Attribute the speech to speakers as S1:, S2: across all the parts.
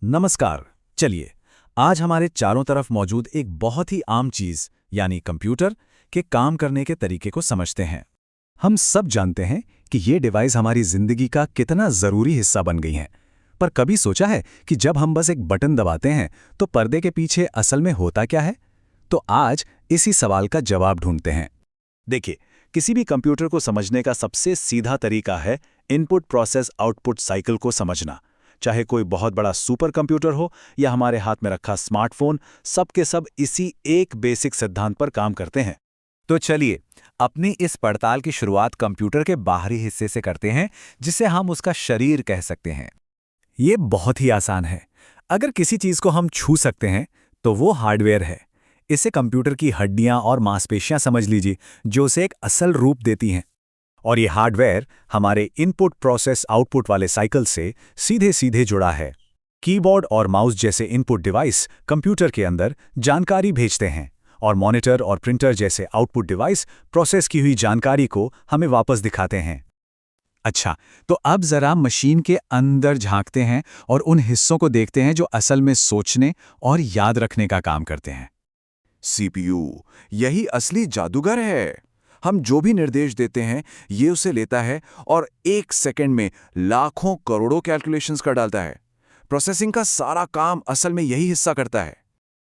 S1: नमस्कार। चलिए आज हमारे चारों तरफ मौजूद एक बहुत ही आम चीज यानी कंप्यूटर के काम करने के तरीके को समझते हैं। हम सब जानते हैं कि ये डिवाइस हमारी जिंदगी का कितना जरूरी हिस्सा बन गई हैं। पर कभी सोचा है कि जब हम बस एक बटन दबाते हैं तो पर्दे के पीछे असल में होता क्या है? तो आज इसी सवाल का जवाब ढूंढते हैं। देखिए, किसी भी कंप्यूटर को समझने का सबसे सीधा तरीका है इनपुट प्रोसेस आउटपुट साइकिल को समझना। चाहे कोई बहुत बड़ा सुपर कंप्यूटर हो या हमारे हाथ में रखा स्मार्टफोन, सब के सब इसी एक बेसिक सिद्धांत पर काम करते हैं। तो चलिए अपनी इस पड़ताल की शुरुआत कंप्यूटर के बाहरी हिस्से से करते हैं, जिसे हम उसका शरीर कह सकते हैं। ये बहुत ही आसान है। अगर किसी चीज को हम छू सकते हैं तो वो हार्डवेयर है। इसे कंप्यूटर की हड्डियां और मांसपेशियां समझ लीजिए, जो उसे एक असल रूप देती हैं। और ये हार्डवेयर हमारे इनपुट प्रोसेस आउटपुट वाले साइकिल से सीधे सीधे जुड़ा है। कीबोर्ड और माउस जैसे इनपुट डिवाइस कंप्यूटर के अंदर जानकारी भेजते हैं, और मॉनिटर और प्रिंटर जैसे आउटपुट डिवाइस प्रोसेस की हुई जानकारी को हमें वापस दिखाते हैं। अच्छा, तो अब जरा मशीन के अंदर झांकते हैं और उन हिस्सों को देखते हैं जो असल में सोचने और याद रखने का काम करते हैं।
S2: सीपीयू, यही असली जादूगर है। हम जो भी निर्देश देते हैं, ये उसे लेता है और एक सेकंड में लाखों करोड़ों कैलकुलेशंस कर डालता है। प्रोसेसिंग का सारा काम असल में यही हिस्सा करता है।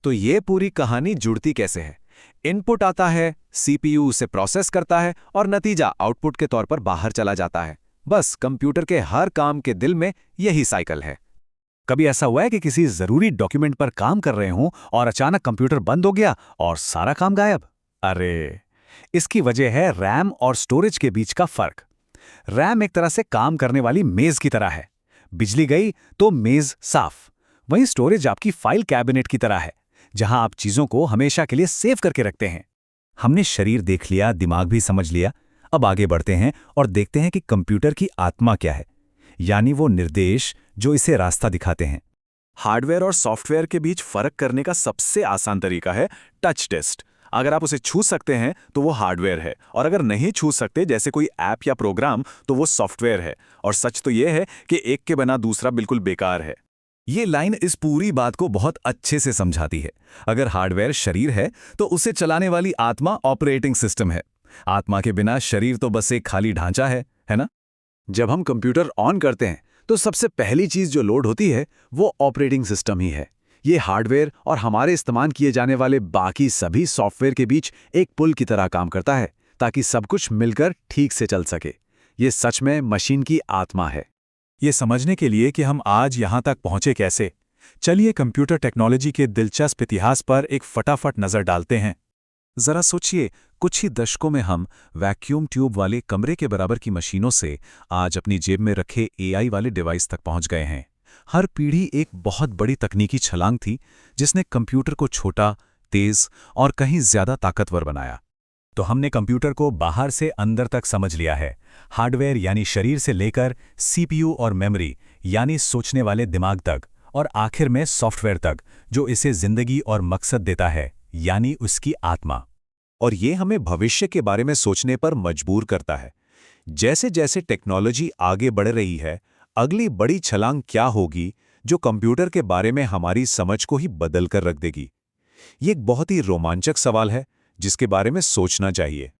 S1: तो ये पूरी कहानी जुड़ती कैसे है? इनपुट आता है, सीपीयू उसे प्रोसेस करता है और नतीजा आउटपुट के तौर पर बाहर चला जाता है। बस कंप्यूटर के हर काम के दिल में यही साइकिल है। कभी ऐसा हुआ है कि किसी जरूरी डॉक्यूमेंट पर काम कर रहे हों और अचानक कंप्यूटर बंद हो गया और सारा काम गायब? अरे, इसकी वजह है रैम और स्टोरेज के बीच का फर्क। रैम एक तरह से काम करने वाली मेज की तरह है। बिजली गई तो मेज साफ। वहीं स्टोरेज आपकी फाइल कैबिनेट की तरह है, जहां आप चीजों को हमेशा के लिए सेव करके रखते हैं। हमने शरीर देख लिया, दिमाग भी समझ लिया। अब आगे बढ़ते हैं और देखते हैं कि कंप्यूटर की आत्मा क्या है, यानी वो निर्देश जो इसे रास्ता दिखाते हैं।
S2: हार्डवेयर और सॉफ्टवेयर के बीच फर्क करने का सबसे आसान तरीका है टच टेस्ट। अगर आप उसे छू सकते हैं तो वो हार्डवेयर है, और अगर नहीं छू सकते, जैसे कोई ऐप या प्रोग्राम, तो वो सॉफ्टवेयर है। और सच तो ये है कि एक के बिना दूसरा बिल्कुल बेकार है।
S1: ये लाइन इस पूरी बात को बहुत अच्छे से समझाती है। अगर हार्डवेयर शरीर है तो उसे चलाने वाली आत्मा ऑपरेटिंग सिस्टम है। आत्मा के बिना शरीर तो बस एक खाली ढांचा है ना? जब हम कंप्यूटर ऑन करते हैं तो सबसे पहली चीज जो लोड होती है वो ऑपरेटिंग सिस्टम ही है। ये हार्डवेयर और हमारे इस्तेमाल किए जाने वाले बाकी सभी सॉफ्टवेयर के बीच एक पुल की तरह काम करता है, ताकि सब कुछ मिलकर ठीक से चल सके। ये सच में मशीन की आत्मा है। ये समझने के लिए कि हम आज यहाँ तक पहुँचे कैसे, चलिए कंप्यूटर टेक्नोलॉजी के दिलचस्प इतिहास पर एक फटाफट नज़र डालते हैं। जरा सोचिए, कुछ ही दशकों में हम वैक्यूम ट्यूब वाले कमरे के बराबर की मशीनों से आज अपनी जेब में रखे एआई वाले डिवाइस तक पहुंच गए हैं। हर पीढ़ी एक बहुत बड़ी तकनीकी छलांग थी, जिसने कंप्यूटर को छोटा, तेज और कहीं ज्यादा ताकतवर बनाया। तो हमने कंप्यूटर को बाहर से अंदर तक समझ लिया है। हार्डवेयर यानी शरीर से लेकर सीपीयू और मेमोरी यानी सोचने वाले दिमाग तक, और आखिर में सॉफ्टवेयर तक, जो इसे जिंदगी और मकसद देता है, यानी उसकी आत्मा। और ये हमें भविष्य के बारे में सोचने पर मजबूर करता है। जैसे जैसे टेक्नोलॉजी आगे बढ़ रही है, अगली बड़ी छलांग क्या होगी जो कंप्यूटर के बारे में हमारी समझ को ही बदल कर रख देगी? ये एक बहुत ही रोमांचक सवाल है, जिसके बारे में सोचना चाहिए।